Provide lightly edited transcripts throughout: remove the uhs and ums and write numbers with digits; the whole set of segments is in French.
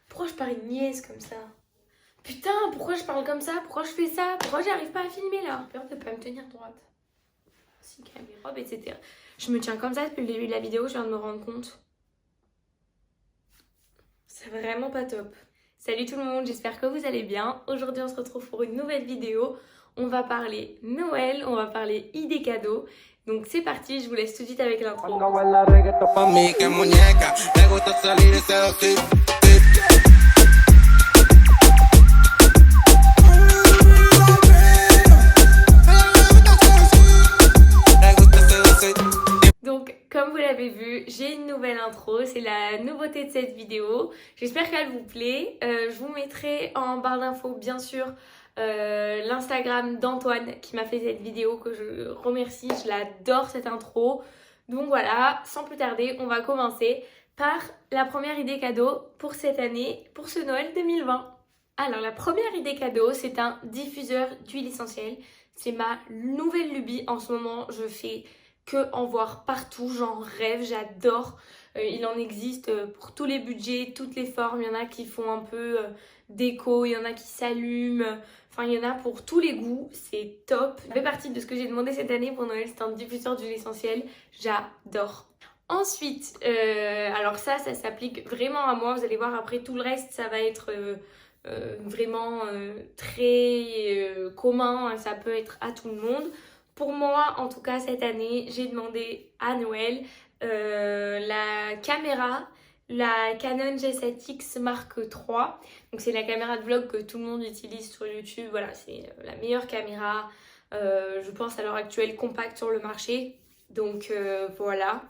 Pourquoi je parle une niaise comme ça? Putain, pourquoi je parle comme ça? Pourquoi je fais ça? Pourquoi j'arrive pas à filmer là? J'ai peur de pas me tenir droite. Si, caméra, etc. Je me tiens comme ça depuis le début de la vidéo, je viens de me rendre compte. C'est vraiment pas top. Salut tout le monde, j'espère que vous allez bien. Aujourd'hui, on se retrouve pour une nouvelle vidéo. On va parler Noël, on va parler idées cadeaux. Donc c'est parti, je vous laisse tout de suite avec l'intro. Donc, comme vous l'avez vu, j'ai une nouvelle intro, c'est la nouveauté de cette vidéo. J'espère qu'elle vous plaît. Je vous mettrai en barre d'infos, bien sûr, l'Instagram d'Antoine qui m'a fait cette vidéo, que je remercie. Je l'adore cette intro. Donc voilà, sans plus tarder, on va commencer par la première idée cadeau pour cette année, pour ce Noël 2020. Alors, la première idée cadeau, c'est un diffuseur d'huile essentielle. C'est ma nouvelle lubie en ce moment. Je fais que en voir partout, j'en rêve, j'adore. Il en existe pour tous les budgets, toutes les formes. Il y en a qui font un peu déco, il y en a qui s'allument. Enfin, il y en a pour tous les goûts, c'est top. Ça fait partie de ce que j'ai demandé cette année pour Noël, c'est un diffuseur d'huile essentielle. J'adore. Ensuite, alors ça s'applique vraiment à moi. Vous allez voir après tout le reste, ça va être vraiment très commun. Ça peut être à tout le monde. Pour moi, en tout cas, cette année, j'ai demandé à Noël la caméra, la Canon G7X Mark III. Donc, c'est la caméra de vlog que tout le monde utilise sur YouTube. Voilà, c'est la meilleure caméra, je pense, à l'heure actuelle, compacte sur le marché. Donc, voilà.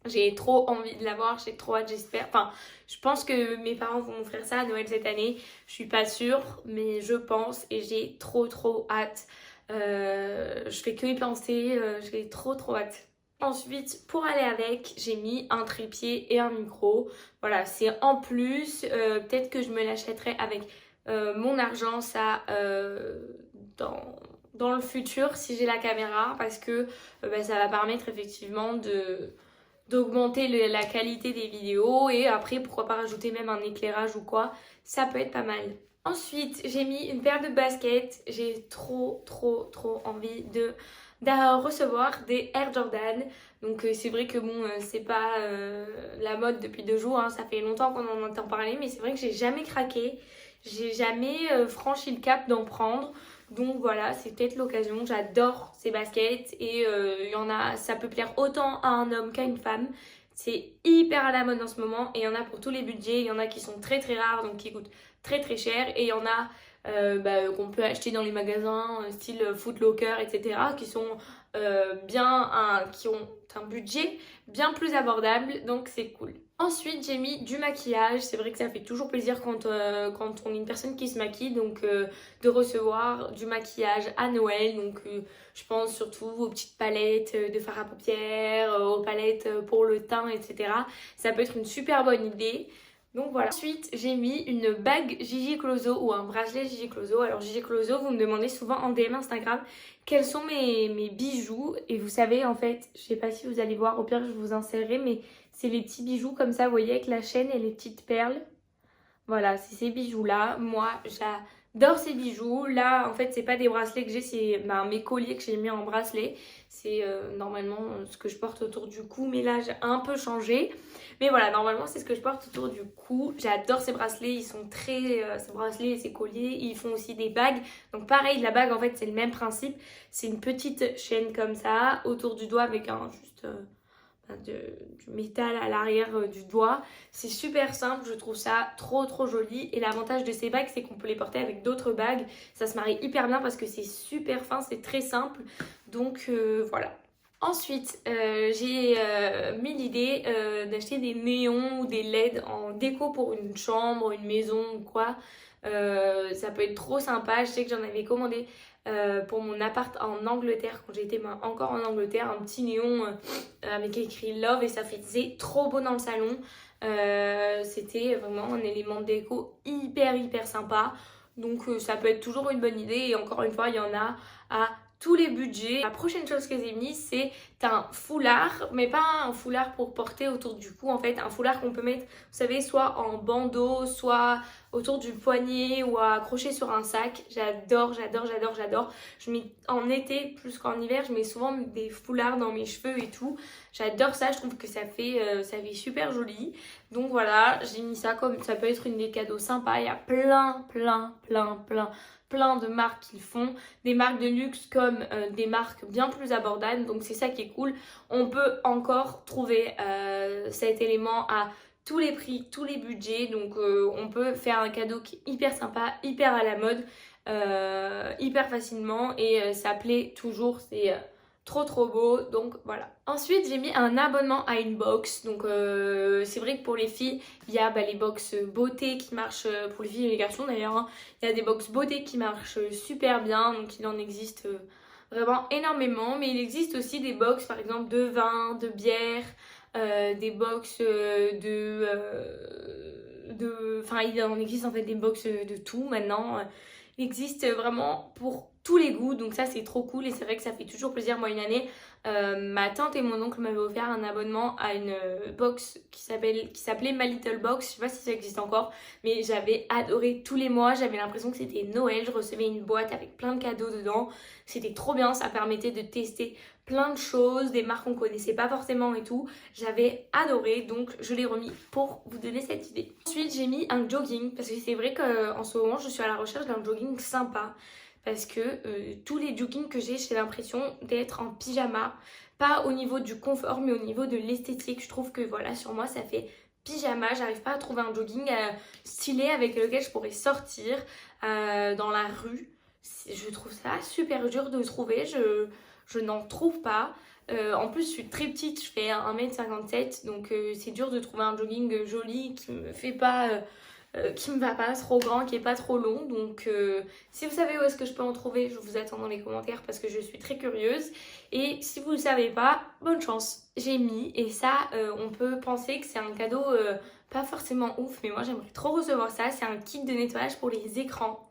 J'ai trop envie de l'avoir, j'ai trop hâte, j'espère. Enfin, je pense que mes parents vont m'offrir ça à Noël cette année. Je suis pas sûre, mais je pense et j'ai trop hâte. Je fais que y penser, j'ai trop hâte. Ensuite, pour aller avec, j'ai mis un trépied et un micro. Voilà, c'est en plus. Peut-être que je me l'achèterai avec mon argent, ça, dans le futur, si j'ai la caméra, parce que ça va permettre effectivement d'augmenter la qualité des vidéos et après, pourquoi pas rajouter même un éclairage ou quoi. Ça peut être pas mal. Ensuite, j'ai mis une paire de baskets. J'ai trop envie de recevoir des Air Jordan. Donc c'est vrai que bon, c'est pas la mode depuis 2 jours. Hein. Ça fait longtemps qu'on en entend parler, mais c'est vrai que j'ai jamais craqué. J'ai jamais franchi le cap d'en prendre. Donc voilà, c'est peut-être l'occasion. J'adore ces baskets et il y en a, ça peut plaire autant à un homme qu'à une femme. C'est hyper à la mode en ce moment et il y en a pour tous les budgets. Il y en a qui sont très rares, donc qui coûtent très cher, et il y en a qu'on peut acheter dans les magasins style Foot Locker, etc., qui sont qui ont un budget bien plus abordable, donc c'est cool. Ensuite, j'ai mis du maquillage. C'est vrai que ça fait toujours plaisir quand on est une personne qui se maquille, donc de recevoir du maquillage à Noël. Donc je pense surtout aux petites palettes de fard à paupières, aux palettes pour le teint, etc. Ça peut être une super bonne idée. Donc voilà. Ensuite, j'ai mis une bague Gigi Closo ou un bracelet Gigi Closo. Alors Gigi Closo, vous me demandez souvent en DM Instagram quels sont mes bijoux. Et vous savez, en fait, je sais pas si vous allez voir, au pire je vous insérerai, mais c'est les petits bijoux comme ça, vous voyez, avec la chaîne et les petites perles. Voilà, c'est ces bijoux-là. Moi, j'adore ces bijoux. Là, en fait, c'est pas des bracelets que j'ai, c'est mes colliers que j'ai mis en bracelet. C'est normalement ce que je porte autour du cou, mais là, j'ai un peu changé. Mais voilà, normalement, c'est ce que je porte autour du cou. J'adore ces bracelets, ils sont ces bracelets et ces colliers. Ils font aussi des bagues. Donc pareil, la bague, en fait, c'est le même principe. C'est une petite chaîne comme ça, autour du doigt, avec du métal à l'arrière du doigt. C'est super simple, je trouve ça trop joli. Et l'avantage de ces bagues, c'est qu'on peut les porter avec d'autres bagues. Ça se marie hyper bien parce que c'est super fin, c'est très simple. Donc voilà. Ensuite, j'ai mis l'idée d'acheter des néons ou des LED en déco pour une chambre, une maison ou quoi. Ça peut être trop sympa. Je sais que j'en avais commandé pour mon appart en Angleterre, quand j'étais encore en Angleterre, un petit néon avec écrit Love, et ça faisait trop beau dans le salon. C'était vraiment un élément de déco hyper sympa. Donc ça peut être toujours une bonne idée, et encore une fois, il y en a à tous les budgets. La prochaine chose que j'ai mis, c'est un foulard, mais pas un foulard pour porter autour du cou en fait, un foulard qu'on peut mettre, vous savez, soit en bandeau, soit autour du poignet ou accroché sur un sac. J'adore. Je mets en été plus qu'en hiver, je mets souvent des foulards dans mes cheveux et tout. J'adore ça, je trouve que ça fait super joli. Donc voilà, j'ai mis ça comme ça peut être une des cadeaux sympas. Il y a plein de marques qui le font, des marques de luxe comme des marques bien plus abordables, donc c'est ça qui est cool. On peut encore trouver cet élément à tous les prix, tous les budgets, donc on peut faire un cadeau qui est hyper sympa, hyper à la mode, hyper facilement et ça plaît toujours, c'est trop beau, donc voilà. Ensuite j'ai mis un abonnement à une box, donc c'est vrai que pour les filles il y a les box beauté qui marchent, pour les filles et les garçons d'ailleurs, hein. Il y a des box beauté qui marchent super bien, donc il en existe vraiment énormément, mais il existe aussi des box par exemple de vin, de bière, des box enfin il en existe en fait des box de tout maintenant. Il existe vraiment pour tous les goûts, donc ça c'est trop cool et c'est vrai que ça fait toujours plaisir. Moi une année, ma tante et mon oncle m'avaient offert un abonnement à une box qui s'appelait My Little Box, je sais pas si ça existe encore, mais j'avais adoré tous les mois, j'avais l'impression que c'était Noël, je recevais une boîte avec plein de cadeaux dedans, c'était trop bien, ça permettait de tester plein de choses, des marques qu'on connaissait pas forcément et tout, j'avais adoré, donc je l'ai remis pour vous donner cette idée. Ensuite j'ai mis un jogging, parce que c'est vrai qu'en ce moment je suis à la recherche d'un jogging sympa, parce que tous les joggings que j'ai l'impression d'être en pyjama, pas au niveau du confort mais au niveau de l'esthétique. Je trouve que voilà, sur moi ça fait pyjama, j'arrive pas à trouver un jogging stylé avec lequel je pourrais sortir dans la rue. Je trouve ça super dur de trouver, je n'en trouve pas. En plus je suis très petite, je fais 1m57, donc c'est dur de trouver un jogging joli qui me fait pas... qui me va pas trop grand, qui est pas trop long, donc si vous savez où est-ce que je peux en trouver, je vous attends dans les commentaires parce que je suis très curieuse, et si vous ne savez pas, bonne chance. J'ai mis, et ça on peut penser que c'est un cadeau pas forcément ouf, mais moi j'aimerais trop recevoir ça, c'est un kit de nettoyage pour les écrans.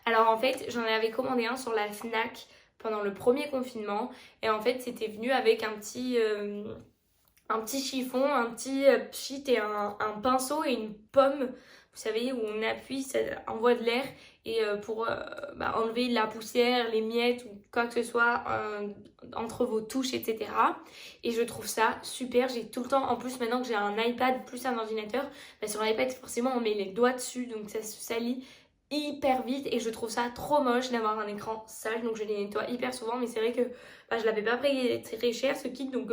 Alors en fait j'en avais commandé un sur la Fnac pendant le premier confinement, et en fait c'était venu avec un petit chiffon, un petit pchit et un pinceau et une pomme, vous savez, où on appuie, ça envoie de l'air et pour enlever la poussière, les miettes ou quoi que ce soit entre vos touches, etc. Et je trouve ça super, j'ai tout le temps, en plus maintenant que j'ai un iPad plus un ordinateur, sur l'iPad forcément on met les doigts dessus donc ça se salit hyper vite et je trouve ça trop moche d'avoir un écran sale, donc je les nettoie hyper souvent, mais c'est vrai que je l'avais pas payé très cher ce kit, donc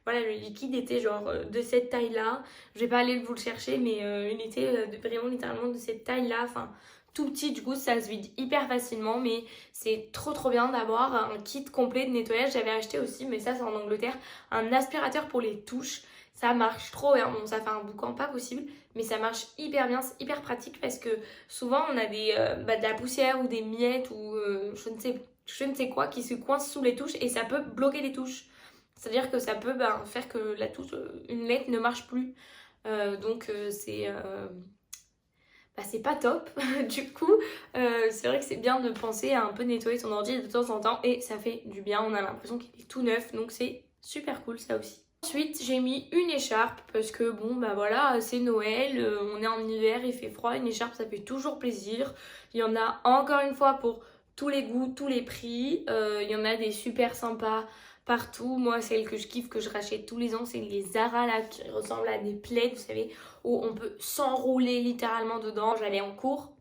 voilà, le liquide était genre de cette taille là, je vais pas aller vous le chercher, mais il était vraiment littéralement de cette taille là, enfin tout petit, du coup ça se vide hyper facilement, mais c'est trop bien d'avoir un kit complet de nettoyage. J'avais acheté aussi, mais ça c'est en Angleterre, un aspirateur pour les touches. Ça marche trop bien, bon ça fait un boucan pas possible, mais ça marche hyper bien, c'est hyper pratique parce que souvent on a de la poussière ou des miettes ou je ne sais quoi qui se coince sous les touches et ça peut bloquer les touches. C'est-à-dire que ça peut faire que la touche, une lettre ne marche plus. Donc c'est pas top. Du coup, c'est vrai que c'est bien de penser à un peu nettoyer son ordi de temps en temps et ça fait du bien, on a l'impression qu'il est tout neuf, donc c'est super cool ça aussi. Ensuite, j'ai mis une écharpe parce que bon voilà, c'est Noël, on est en hiver, il fait froid, une écharpe ça fait toujours plaisir. Il y en a encore une fois pour tous les goûts, tous les prix, il y en a des super sympas partout. Moi celle que je kiffe, que je rachète tous les ans, c'est les Zara là qui ressemblent à des plaids, vous savez, où on peut s'enrouler littéralement dedans. J'allais en cours.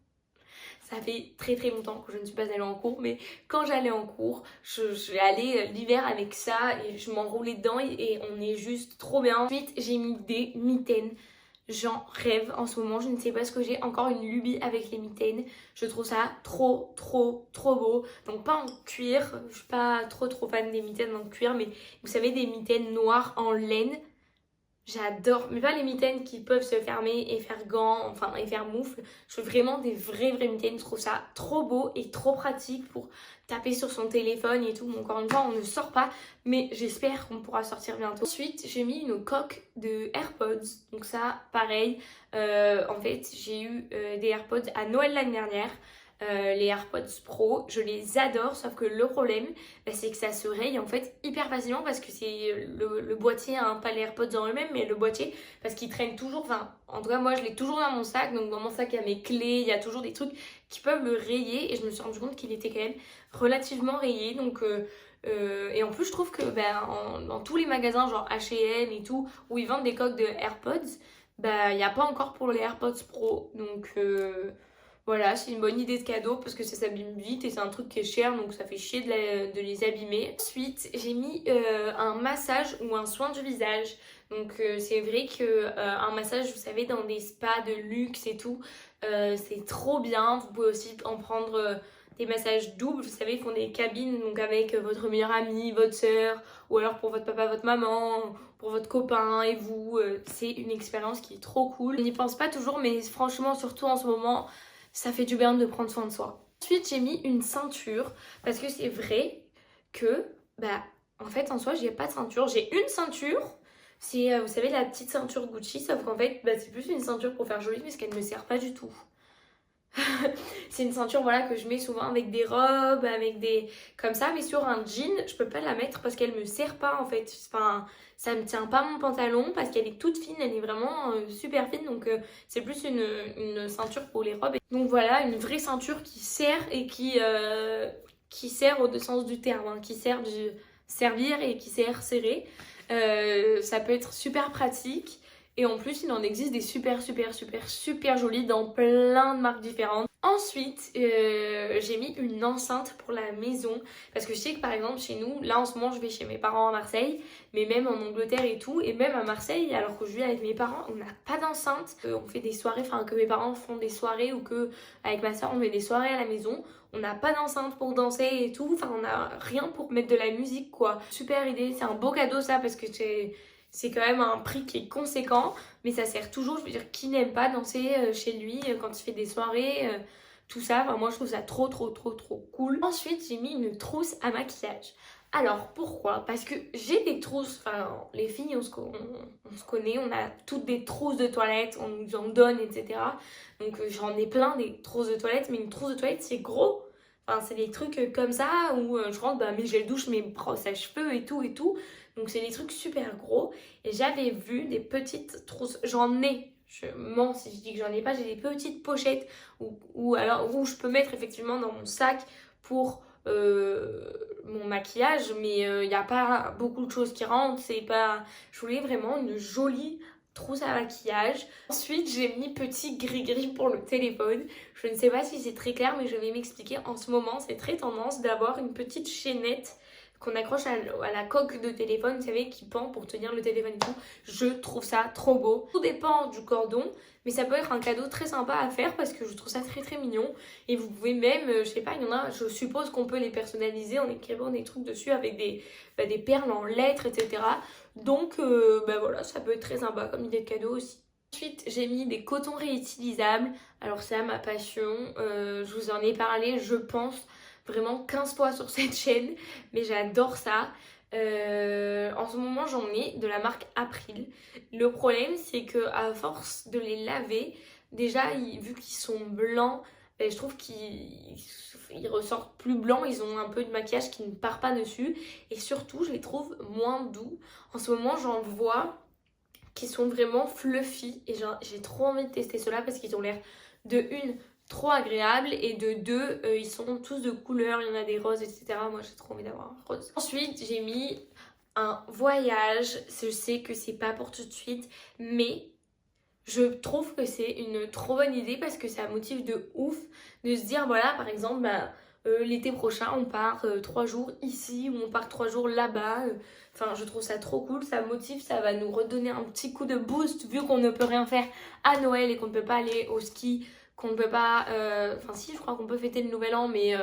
Ça fait très longtemps que je ne suis pas allée en cours, mais quand j'allais en cours, je allais l'hiver avec ça et je m'enroulais dedans et on est juste trop bien. Ensuite, j'ai mis des mitaines. J'en rêve en ce moment, je ne sais pas ce que j'ai, encore une lubie avec les mitaines. Je trouve ça trop beau. Donc pas en cuir, je suis pas trop fan des mitaines en cuir, mais vous savez, des mitaines noires en laine. J'adore, mais pas les mitaines qui peuvent se fermer et faire gants, enfin et faire moufle. Je veux vraiment des vraies mitaines, je trouve ça trop beau et trop pratique pour taper sur son téléphone et tout. Encore une fois, on ne sort pas, mais j'espère qu'on pourra sortir bientôt. Ensuite, j'ai mis une coque de AirPods, donc ça, pareil. En fait, j'ai eu des AirPods à Noël l'année dernière. les AirPods Pro. Je les adore, sauf que le problème, c'est que ça se raye en fait hyper facilement parce que c'est le boîtier, hein, pas les AirPods en eux-mêmes, mais le boîtier, parce qu'il traîne toujours, enfin en tout cas moi je l'ai toujours dans mon sac, donc dans mon sac il y a mes clés, il y a toujours des trucs qui peuvent le rayer et je me suis rendu compte qu'il était quand même relativement rayé, donc et en plus je trouve que dans tous les magasins genre H&M et tout où ils vendent des coques de AirPods, il n'y a pas encore pour les AirPods Pro, donc voilà, c'est une bonne idée de cadeau parce que ça s'abîme vite et c'est un truc qui est cher, donc ça fait chier de les abîmer. Ensuite, j'ai mis un massage ou un soin du visage. Donc c'est vrai que un massage, vous savez, dans des spas de luxe et tout, c'est trop bien. Vous pouvez aussi en prendre des massages doubles. Vous savez, ils font des cabines donc avec votre meilleure amie, votre soeur, ou alors pour votre papa, votre maman, pour votre copain et vous. C'est une expérience qui est trop cool. Je n'y pense pas toujours, mais franchement, surtout en ce moment, ça fait du bien de prendre soin de soi. Ensuite, j'ai mis une ceinture parce que c'est vrai que, en fait, en soi, j'ai pas de ceinture. J'ai une ceinture, c'est, vous savez, la petite ceinture Gucci, sauf qu'en fait, c'est plus une ceinture pour faire joli parce qu'elle ne me sert pas du tout. C'est une ceinture voilà que je mets souvent avec des robes, avec des comme ça, mais sur un jean je peux pas la mettre parce qu'elle me serre pas en fait, enfin ça me tient pas mon pantalon parce qu'elle est toute fine, elle est vraiment super fine, donc c'est plus une ceinture pour les robes. Donc voilà, une vraie ceinture qui serre et qui sert au deux sens du terme, hein, qui sert de servir et qui sert serrer. Ça peut être super pratique. Et en plus, il en existe des super jolies dans plein de marques différentes. Ensuite, j'ai mis une enceinte pour la maison. Parce que je sais que par exemple, chez nous, là en ce moment, je vais chez mes parents à Marseille. Mais même en Angleterre et tout. Et même à Marseille, alors que je vis avec mes parents, on n'a pas d'enceinte. On fait des soirées, enfin que mes parents font des soirées ou que avec ma soeur, on fait des soirées à la maison. On n'a pas d'enceinte pour danser et tout. Enfin, on n'a rien pour mettre de la musique, quoi. Super idée. C'est un beau cadeau, ça, parce que c'est quand même un prix qui est conséquent, mais ça sert toujours. Je veux dire, qui n'aime pas danser chez lui quand il fait des soirées, tout ça. Enfin, moi, je trouve ça trop cool. Ensuite, j'ai mis une trousse à maquillage. Alors, pourquoi? Parce que j'ai des trousses, enfin, les filles, on se connaît, on a toutes des trousses de toilette, on nous en donne, etc. Donc, j'en ai plein des trousses de toilette, mais une trousse de toilette, c'est gros. Enfin, c'est des trucs comme ça où je rentre mes gels douche, mes brosses à cheveux et tout. Donc c'est des trucs super gros. Et j'avais vu des petites trousses. J'en ai. Je mens si je dis que j'en ai pas. J'ai des petites pochettes où je peux mettre effectivement dans mon sac pour mon maquillage. Mais il n'y a pas beaucoup de choses qui rentrent. C'est pas... Je voulais vraiment une jolie trousse à maquillage. Ensuite, j'ai mis petit gris-gris pour le téléphone. Je ne sais pas si c'est très clair, mais je vais m'expliquer. En ce moment, c'est très tendance d'avoir une petite chaînette qu'on accroche à la coque de téléphone, vous savez, qui pend pour tenir le téléphone et tout. Je trouve ça trop beau. Tout dépend du cordon, mais ça peut être un cadeau très sympa à faire parce que je trouve ça très mignon. Et vous pouvez même, je sais pas, il y en a, je suppose qu'on peut les personnaliser en écrivant des trucs dessus avec des perles en lettres, etc. Donc voilà, ça peut être très sympa comme idée de cadeau aussi. Ensuite, j'ai mis des cotons réutilisables. Alors c'est ma passion, je vous en ai parlé, je pense, vraiment 15 fois sur cette chaîne, mais j'adore ça. En ce moment, j'en ai de la marque April. Le problème, c'est que à force de les laver, déjà, vu qu'ils sont blancs, je trouve qu'ils ressortent plus blancs. Ils ont un peu de maquillage qui ne part pas dessus. Et surtout, je les trouve moins doux. En ce moment, j'en vois qui sont vraiment fluffy. Et j'ai trop envie de tester ceux-là parce qu'ils ont l'air de une trop agréable et de deux ils sont tous de couleur, il y en a des roses, etc. Moi j'ai trop envie d'avoir un rose. Ensuite j'ai mis un voyage. Je sais que c'est pas pour tout de suite, mais je trouve que c'est une trop bonne idée parce que ça motive de ouf de se dire voilà, par exemple l'été prochain on part 3 jours ici ou on part 3 jours là-bas. Enfin, je trouve ça trop cool, ça motive, ça va nous redonner un petit coup de boost vu qu'on ne peut rien faire à Noël et qu'on ne peut pas aller au ski, qu'on ne peut pas... Enfin si, je crois qu'on peut fêter le nouvel an, mais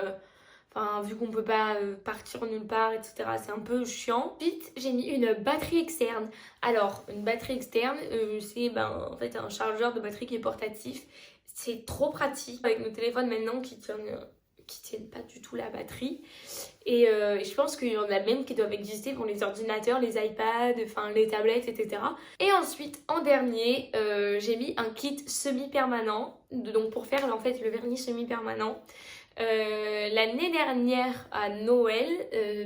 vu qu'on ne peut pas partir nulle part, etc. C'est un peu chiant. Ensuite, j'ai mis une batterie externe. Alors, une batterie externe, c'est en fait un chargeur de batterie qui est portatif. C'est trop pratique avec nos téléphones maintenant qui tiennent qui tiennent pas du tout la batterie. Et je pense qu'il y en a même qui doivent exister pour les ordinateurs, les iPads, enfin les tablettes, etc. Et ensuite, en dernier, j'ai mis un kit semi-permanent, donc pour faire en fait le vernis semi-permanent. L'année dernière à Noël,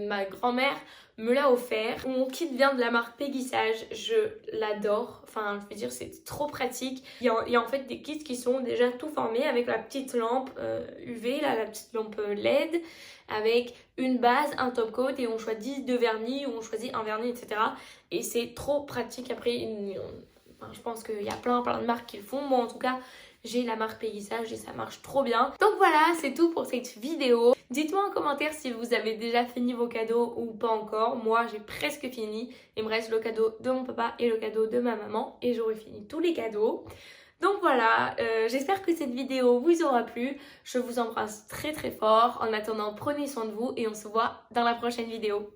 ma grand-mère me l'a offert. Mon kit vient de la marque Peggy-Sage, je l'adore. Enfin, je veux dire, c'est trop pratique. Il y a en fait des kits qui sont déjà tout formés avec la petite lampe UV, là, la petite lampe LED, avec une base, un top coat et on choisit 2 vernis ou on choisit un vernis, etc. Et c'est trop pratique. Après, enfin, je pense qu'il y a plein de marques qui le font. Moi, en tout cas, j'ai la marque Peggy-Sage et ça marche trop bien. Donc voilà, c'est tout pour cette vidéo. Dites-moi en commentaire si vous avez déjà fini vos cadeaux ou pas encore. Moi, j'ai presque fini. Il me reste le cadeau de mon papa et le cadeau de ma maman. Et j'aurai fini tous les cadeaux. Donc voilà, j'espère que cette vidéo vous aura plu. Je vous embrasse très très fort. En attendant, prenez soin de vous et on se voit dans la prochaine vidéo.